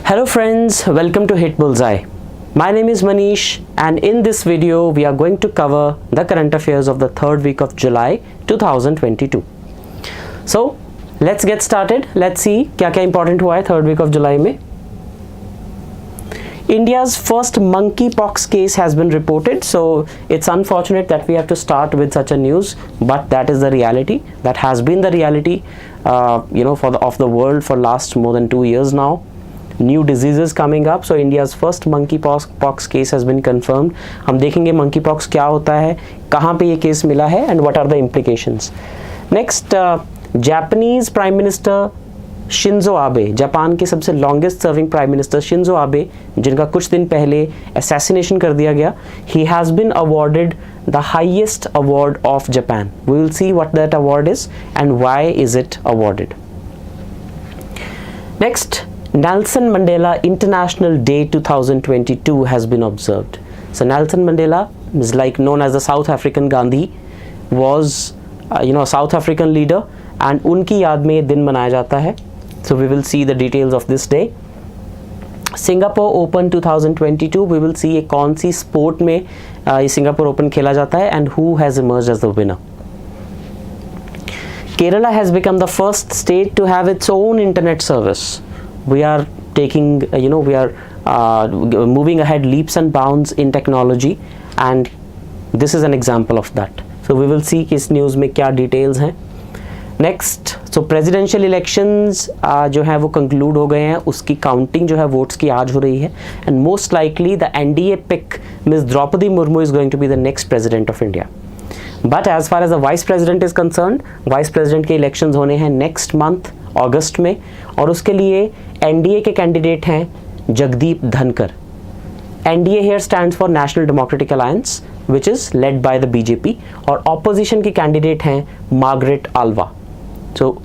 Hello friends, welcome to Hitbullseye. My name is Manish and in this video we are going to cover the current affairs of the third week of July 2022. So let's get started. Let's see क्या क्या important हुआ है third week of July में. India's first monkeypox case has been reported, so it's unfortunate that we have to start with such a news, but that is the reality. That has been the reality, of the world for last more than 2 years now. New diseases coming up, so India's first monkeypox case has been confirmed. हम देखेंगे monkeypox क्या होता है, कहाँ पे ये case मिला है, and what are the implications. Next, Japanese Prime Minister Shinzo Abe, Japan के सबसे longest serving Prime Minister Shinzo Abe, जिनका कुछ दिन पहले assassination कर दिया गया, he has been awarded the highest award of Japan. We will see what that award is and why is it awarded. Next, Nelson Mandela International Day 2022 has been observed. So Nelson Mandela is like known as the South African Gandhi, was a South African leader, and उनकी याद में ये दिन मनाया जाता है. So we will see the details of this day. Singapore Open 2022, we will see एक कौन सी sport में ये Singapore Open खेला जाता है and who has emerged as the winner. Kerala has become the first state to have its own internet service. We are taking, we are moving ahead leaps and bounds in technology, and this is an example of that. So we will see किस news में क्या details हैं. Next, so presidential elections जो है वो conclude हो गए हैं, उसकी counting जो है votes की आज हो रही है, and most likely the NDA pick Ms. Draupadi Murmu is going to be the next president of India. But as far as the vice president is concerned, vice president के elections होने हैं next month अगस्त में, और उसके लिए NDA के candidate हैं जगदीप धनकर. NDA here stands for National Democratic Alliance, which is led by the BJP, और opposition की कैंडिडेट हैं Margaret Alva. So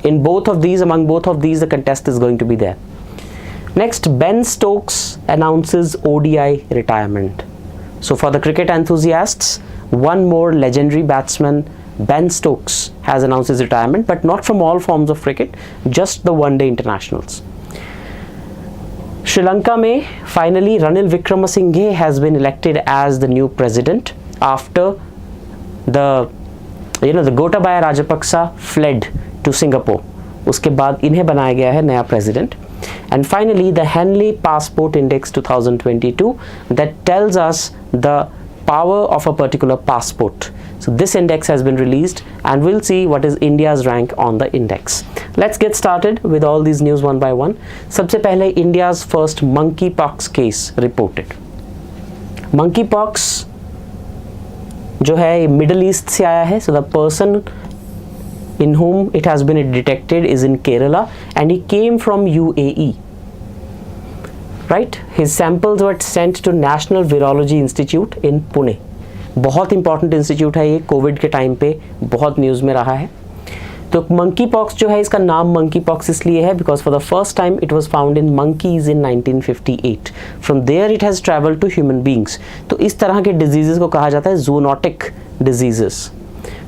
in among both of these the contest is going to be there. Next, Ben Stokes announces ODI retirement. So for the cricket enthusiasts, one more legendary batsman, Ben Stokes, has announced his retirement, but not from all forms of cricket, just the one-day internationals. Sri Lanka mein finally Ranil Wickremesinghe has been elected as the new president after the Gotabaya Rajapaksa fled to Singapore. उसके बाद इन्हें बनाया गया है नया president. And finally, the Henley Passport Index 2022 that tells us the power of a particular passport. So this index has been released, and we'll see what is India's rank on the index. Let's get started with all these news one by one. सबसे पहले India's first monkeypox case reported. Monkeypox जो है middle east से आया है. So the person in whom it has been detected is in Kerala, and he came from UAE. Right? His samples were sent to National Virology Institute in Pune. बहुत important institute है ये, Covid के time पे बहुत news में रहा है. तो मंकी पॉक्स जो है, इसका नाम मंकी पॉक्स इसलिए है because for the first time it was found in monkeys in 1958. From there it has travelled to human beings. तो इस तरह के डिजीजेस को कहा जाता है zoonotic diseases.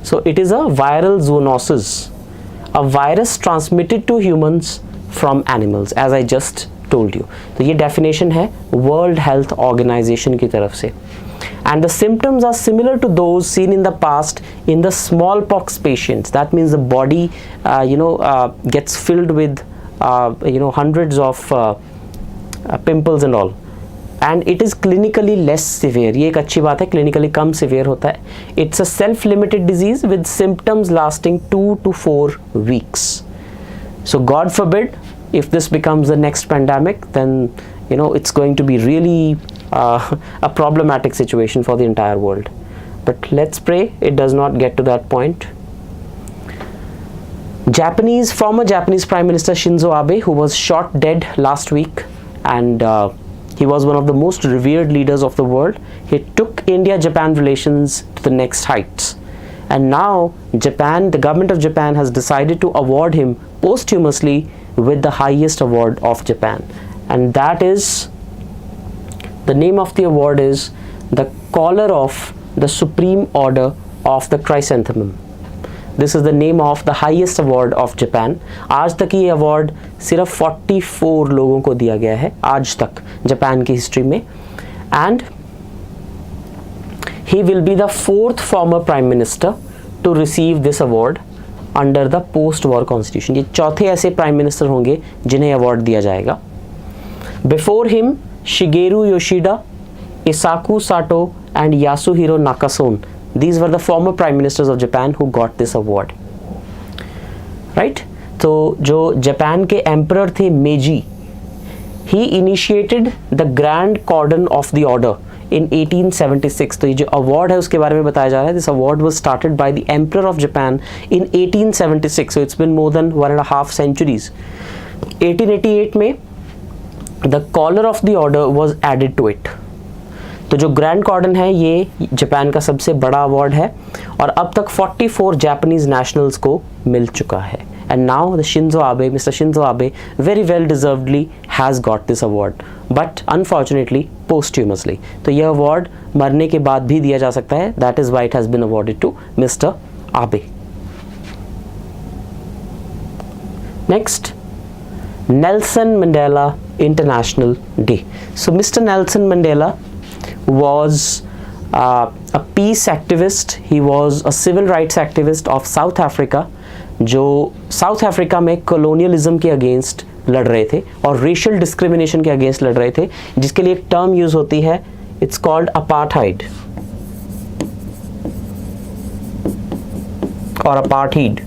So it is a viral zoonosis, a virus transmitted to humans from animals, as I just told you. तो ये डेफिनेशन है वर्ल्ड हेल्थ ऑर्गेनाइजेशन की तरफ से. And the symptoms are similar to those seen in the past in the smallpox patients. That means the body gets filled with hundreds of pimples and all, and it is clinically less severe. ये एक अच्छी बात है, clinically कम severe होता है. It's a self-limited disease with symptoms lasting 2 to 4 weeks. So God forbid if this becomes the next pandemic, then it's going to be really a problematic situation for the entire world. But let's pray it does not get to that point. Former Japanese Prime Minister Shinzo Abe, who was shot dead last week, and he was one of the most revered leaders of the world. He took India-Japan relations to the next heights. And now the government of Japan has decided to award him posthumously with the highest award of Japan. And that is, the name of the award is the Collar of the Supreme Order of the Chrysanthemum. This is the name of the highest award of Japan. आज तक ये award सिर्फ 44 लोगों को दिया गया है आज तक जापान की हिस्ट्री में। And he will be the 4th former prime minister to receive this award under the post war constitution। ये चौथे ऐसे प्राइम मिनिस्टर होंगे जिन्हें अवार्ड दिया जाएगा। Before him Shigeru Yoshida, Eisaku Sato and Yasuhiro Nakasone, these were the former prime ministers of Japan who got this award, right? तो जो Japan के एम्परर थे मेजी, he initiated the grand cordon of the order in 1876। तो ये जो award है उसके बारे में बताया जा रहा है। This award was started by the emperor of Japan in 1876, so it's been more than 1.5 centuries। 1888 में the collar of the order was added to it. तो जो ग्रैंड कॉर्डन है ये जापान का सबसे बड़ा अवार्ड है और अब तक 44 जापानीज नेशनल्स को मिल चुका है। And now the Mr. Shinzo Abe very well deservedly has got this award, but unfortunately posthumously। तो यह अवार्ड मरने के बाद भी दिया जा सकता है। That is why it has been awarded to Mr. Abe। Next, Nelson Mandela International Day। So Mr. Nelson Mandela was a peace activist. He was a civil rights activist of South Africa, जो south Africa में colonialism के against लड़ रहे थे और racial discrimination के against लड़ रहे थे, जिसके लिए एक टर्म यूज होती है, इट्स कॉल्ड अपार्थाइड और apartheid.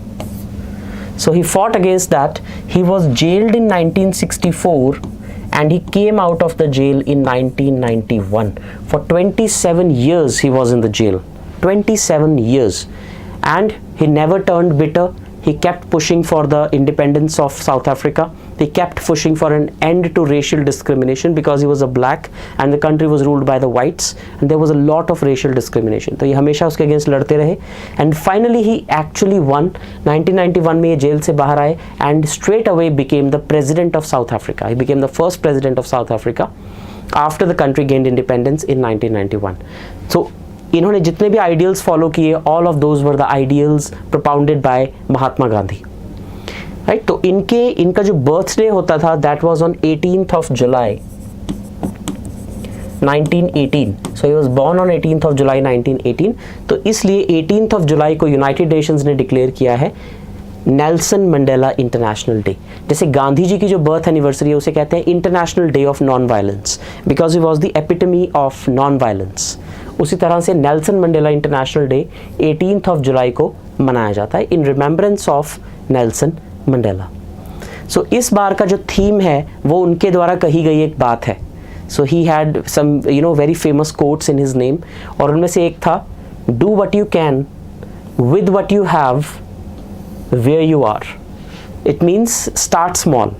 So he fought against that. He was gelled in 1964 and he came out of the jail in 1991। For 27 years he was in the jail, 27 years, and he never turned bitter। He kept pushing for the independence of South Africa। He kept pushing for an end to racial discrimination because he was a black and the country was ruled by the whites and there was a lot of racial discrimination। तो ये हमेशा उसके against लड़ते रहे and finally he actually won। 1991 में ये jail से बाहर आए and straight away became the president of South Africa। He became the first president of South Africa after the country gained independence in 1991। So इन्होंने जितने भी आइडियल्स फॉलो किए, all of those were the ideals propounded by Mahatma Gandhi, right. तो इनका जो birthday होता था that was on 18th of July 1918। So he was born on 18th of July 1918। तो इसलिए 18th of July को यूनाइटेड नेशंस ने डिक्लेयर किया है नेल्सन मंडेला इंटरनेशनल डे। जैसे गांधी जी की जो बर्थ एनिवर्सरी है उसे कहते हैं international day of non violence because he was the epitome of non violence. उसी तरह से Nelson Mandela international day 18th of July को मनाया जाता है in remembrance of Nelson Mandela. So इस बार का जो थीम है वो उनके द्वारा कही गई एक बात है। So he had some very famous quotes in his name और उनमें से एक था, do what you can with what you have where you are। It means start small,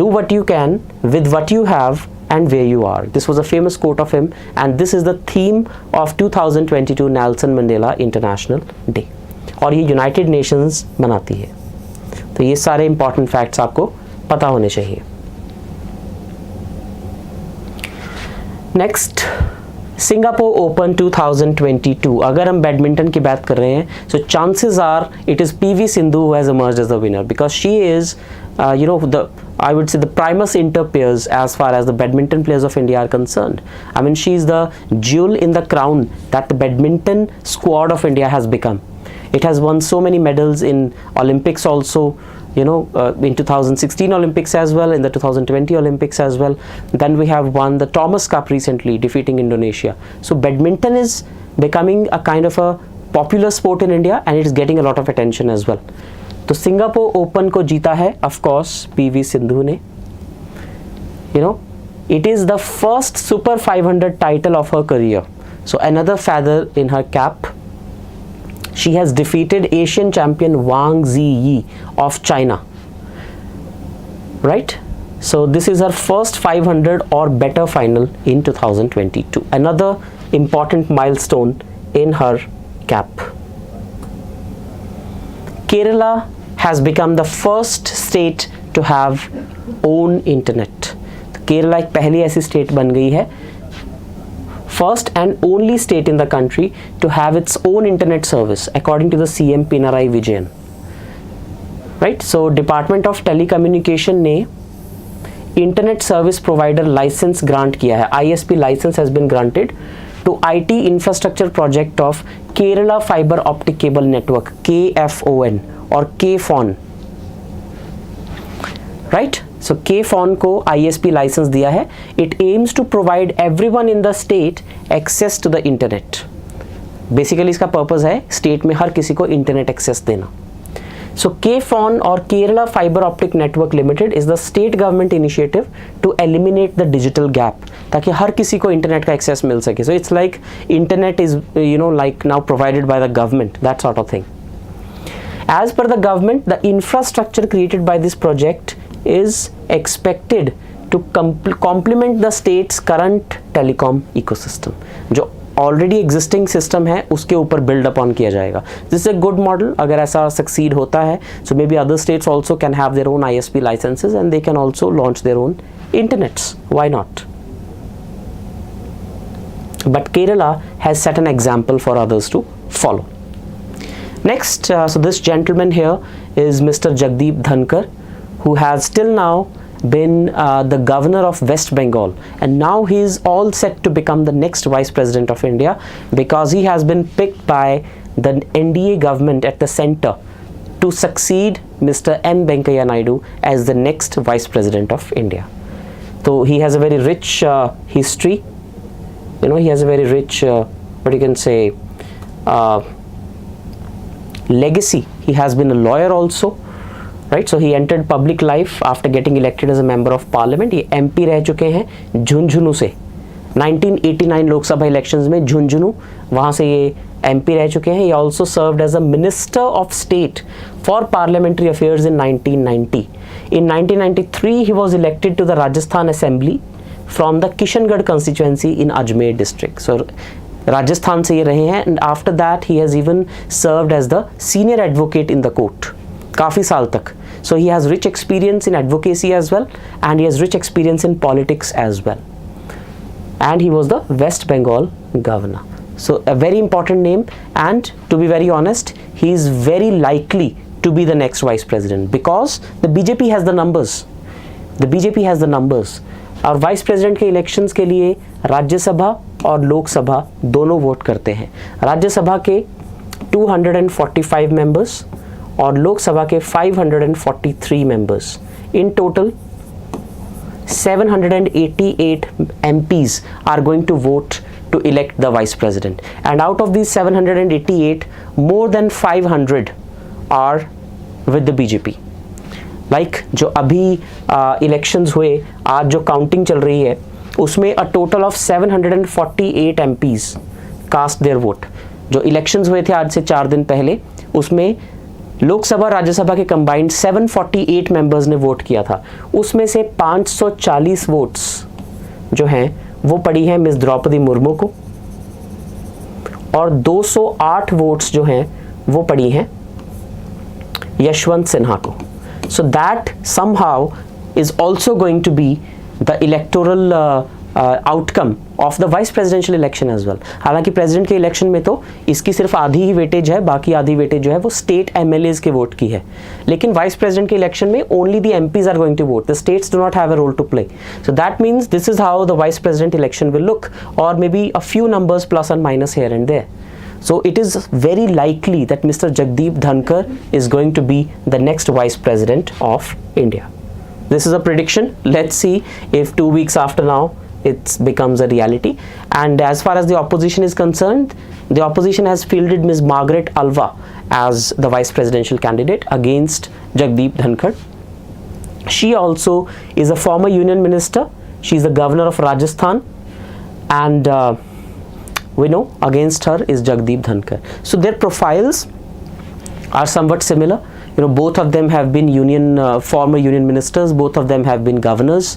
do what you can with what you have and where you are। This was a famous quote of him and this is the theme of 2022 Nelson Mandela International Day और ये United Nations मनाती है। तो ये सारे important facts आपको पता होने चाहिए। Next, Singapore open 2022। अगर हम बैडमिंटन की बात कर रहे हैं, so chances are it is PV Sindhu who has emerged as the winner because she is I would say the primus inter pairs as far as the badminton players of India are concerned। I mean, she is the jewel in the crown that the badminton squad of India has become। It has won so many medals in Olympics also, in 2016 Olympics as well, in the 2020 Olympics as well। Then we have won the Thomas Cup recently, defeating Indonesia। So badminton is becoming a kind of a popular sport in India and it is getting a lot of attention as well। तो Singapore open को जीता है of course PV Sindhu ने। it is the first super 500 title of her career, so another feather in her cap। She has defeated Asian champion Wang Ziyi of China, right? So this is her first 500 or better final in 2022, another important milestone in her cap। Kerala has become the first state to have own internet। Kerala एक पहली ऐसी state बन गई है first and only state in the country to have its own internet service according to the CM Pinarayi Vijayan. Right, so Department of Telecommunication ने internet service provider licence grant किया है. ISP licence has been granted to IT infrastructure project of Kerala fibre optic cable network KFON और KFON. Right, so KFON को ISP licence दिया है. It aims to provide everyone in the state access to the internet. Basically इसका purpose है state में हर किसी को इंटरनेट एक्सेस देना. So KFON or Kerala Fiber Optic Network Limited is the state government initiative to eliminate the digital gap, ताकि हर किसी को इंटरनेट का एक्सेस मिल सके. So it's like internet is like now provided by the government, that sort of thing. As per the government, the infrastructure created by this project is expected to complement the state's current telecom ecosystem. जो already existing system है उसके ऊपर build up on किया जाएगा. This is a good model. अगर ऐसा succeed होता है so maybe other states also can have their own ISP licenses and they can also launch their own internets. Why not? But Kerala has set an example for others to follow. Next, so this gentleman here is Mr. Jagdeep Dhankar, who has till now been the governor of West Bengal, and now he is all set to become the next vice president of India because he has been picked by the NDA government at the center to succeed Mr. M. Venkaiah Naidu as the next vice president of India. So he has a very rich history. He has a very rich what you can say legacy. He has been a lawyer also. Right, so he entered public life after getting elected as a member of parliament. ये MP रह चुके हैं झुंझुनू से. 1989 Lok Sabha elections में झुंझुनू, वहाँ से ये MP रह चुके हैं. He also served as a minister of state for parliamentary affairs in 1990. In 1993 he was elected to the Rajasthan Assembly from the Kishangarh constituency in Ajmer district. So Rajasthan से ये रहे हैं, and after that he has even served as the senior advocate in the court काफ़ी साल तक. So he has rich experience in advocacy as well, and he has rich experience in politics as well. And he was the West Bengal governor. So a very important name, and to be very honest, he is very likely to be the next vice president because the BJP has the numbers. The BJP has the numbers. और vice president के elections के लिए राज्यसभा और लोकसभा दोनों vote करते हैं. राज्यसभा के 245 members और लोकसभा के 543 members. In total 788 MPs are going to vote to elect the vice president, and out of these 788, more than 500 are with the BJP. Like जो अभी इलेक्शंस हुए, आज जो काउंटिंग चल रही है उसमें a total of 748 MPs cast their vote. जो इलेक्शंस हुए थे आज से 4 दिन पहले, उसमें लोकसभा राज्यसभा के कंबाइंड 748 मेंबर्स ने वोट किया था. उसमें से 540 वोट्स जो हैं वो पड़ी हैं मिस द्रौपदी मुर्मू को, और 208 वोट्स जो हैं वो पड़ी हैं यशवंत सिन्हा को. So that somehow is also going to be the electoral outcome of the vice presidential election as well. हालांकि प्रेसिडेंट के इलेक्शन में तो इसकी सिर्फ आधी ही वेटेज है, बाकी आधी वेटेज जो है वो स्टेट MLAs के वोट की है. लेकिन वाइस प्रेसिडेंट के इलेक्शन में only the MPs are going to vote. The states do not have a role to play. So that means this is how the vice president election will look, और maybe a few numbers plus and minus here and there. So it is very likely that Mr. Jagdeep Dhankar is going to be the next vice president of India. This is a prediction. Let's see if 2 weeks after now it becomes a reality. And as far as the opposition is concerned, the opposition has fielded Ms. Margaret Alva as the vice presidential candidate against Jagdeep Dhankar. She also is a former union minister. She is the governor of Rajasthan, and we know against her is Jagdeep Dhankar. So their profiles are somewhat similar. Both of them have been former union ministers. Both of them have been governors.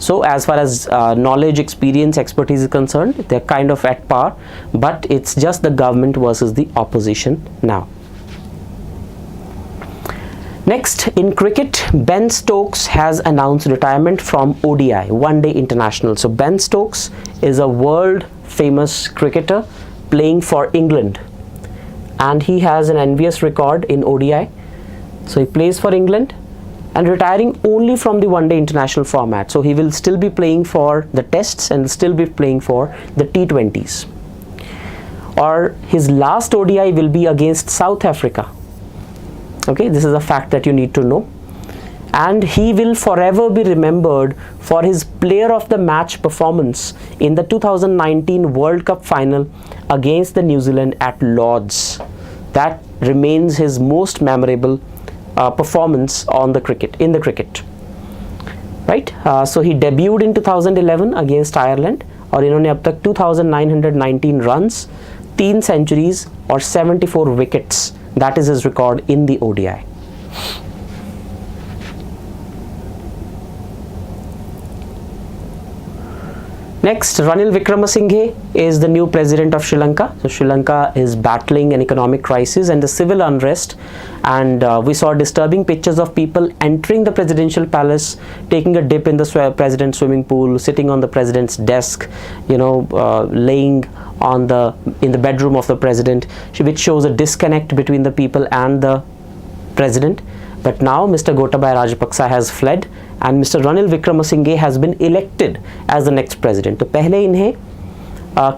So as far as knowledge, experience, expertise is concerned, they're kind of at par. But it's just the government versus the opposition now. Next, in cricket, Ben Stokes has announced retirement from ODI, One Day International. So Ben Stokes is a world famous cricketer playing for England, and he has an envious record in ODI. So he plays for England and retiring only from the one day international format. So he will still be playing for the tests and still be playing for the T20s. Or his last ODI will be against South Africa. Okay, this is a fact that you need to know. And he will forever be remembered for his player of the match performance in the 2019 World Cup final against the New Zealand at Lord's. That remains his most memorable performance in the cricket. Right? So he debuted in 2011 against Ireland, और इन्होंने अब तक 2,919 runs, 3 centuries और 74 wickets. That is his record in the ODI. Next, Ranil Wickremesinghe is the new president of Sri Lanka. So Sri Lanka is battling an economic crisis and a civil unrest, and we saw disturbing pictures of people entering the presidential palace, taking a dip in the president's swimming pool, sitting on the president's desk, laying in the bedroom of the president, which shows a disconnect between the people and the president. But now Mr. Gotabaya Rajapaksa has fled and Mr. Ranil Wickremesinghe has been elected as the next president. तो पहले इन्हें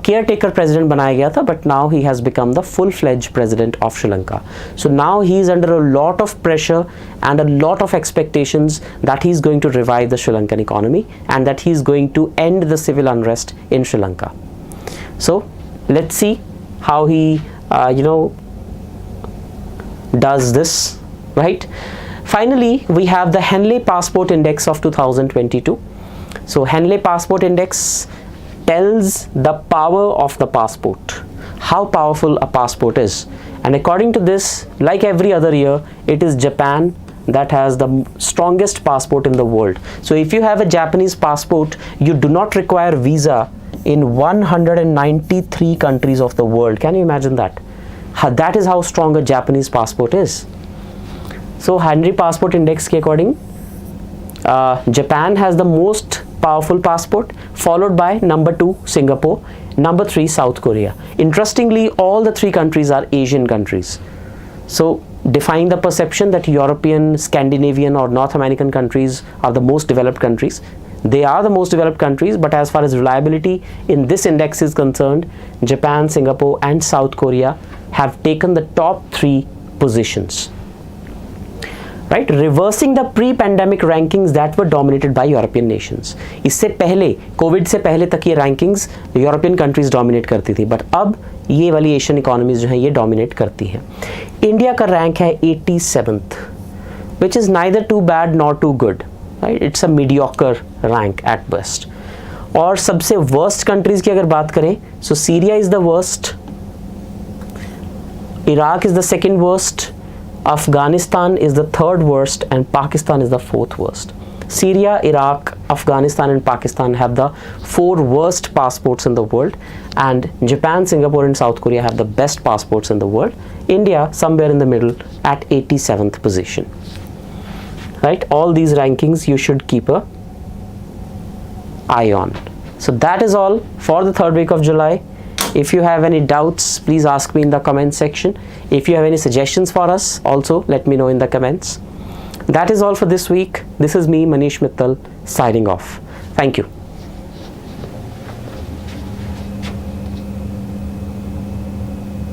caretaker president बनाया गया था, but now he has become the full-fledged president of Sri Lanka. So now he is under a lot of pressure and a lot of expectations that he is going to revive the Sri Lankan economy and that he is going to end the civil unrest in Sri Lanka. So let's see how he does this, right? Finally, we have the Henley Passport Index of 2022. So Henley Passport Index tells the power of the passport, how powerful a passport is. And according to this, like every other year, it is Japan that has the strongest passport in the world. So if you have a Japanese passport, you do not require visa in 193 countries of the world. Can you imagine that? That is how strong a Japanese passport is. So Henley Passport Index के according, Japan has the most powerful passport, followed by number 2 Singapore, number 3 South Korea. Interestingly, all the 3 countries are Asian countries. So defying the perception that European, Scandinavian or North American countries are the most developed countries. They are the most developed countries, but as far as reliability in this index is concerned, Japan, Singapore and South Korea have taken the top 3 positions. Right, reversing the pre-pandemic rankings that were dominated by European nations. इससे पहले, Covid से पहले तक ये rankings European countries dominate करती थी, but अब ये वाली एशियन इकोनॉमीज जो हैं ये डोमिनेट करती हैं. इंडिया का रैंक है 87th, which is neither too bad nor too good. Right, it's a mediocre rank at best. और सबसे worst countries की अगर बात करें, so Syria is the worst, Iraq is the second worst, Afghanistan is the 3rd worst and Pakistan is the 4th worst. Syria, Iraq, Afghanistan and Pakistan have the 4 worst passports in the world, and Japan, Singapore and South Korea have the best passports in the world. India somewhere in the middle at 87th position. Right, all these rankings you should keep a eye on. So that is all for the 3rd week of July. If you have any doubts, please ask me in the comment section. If you have any suggestions for us, also let me know in the comments. That is all for this week. This is me, Manish Mittal, signing off. Thank you.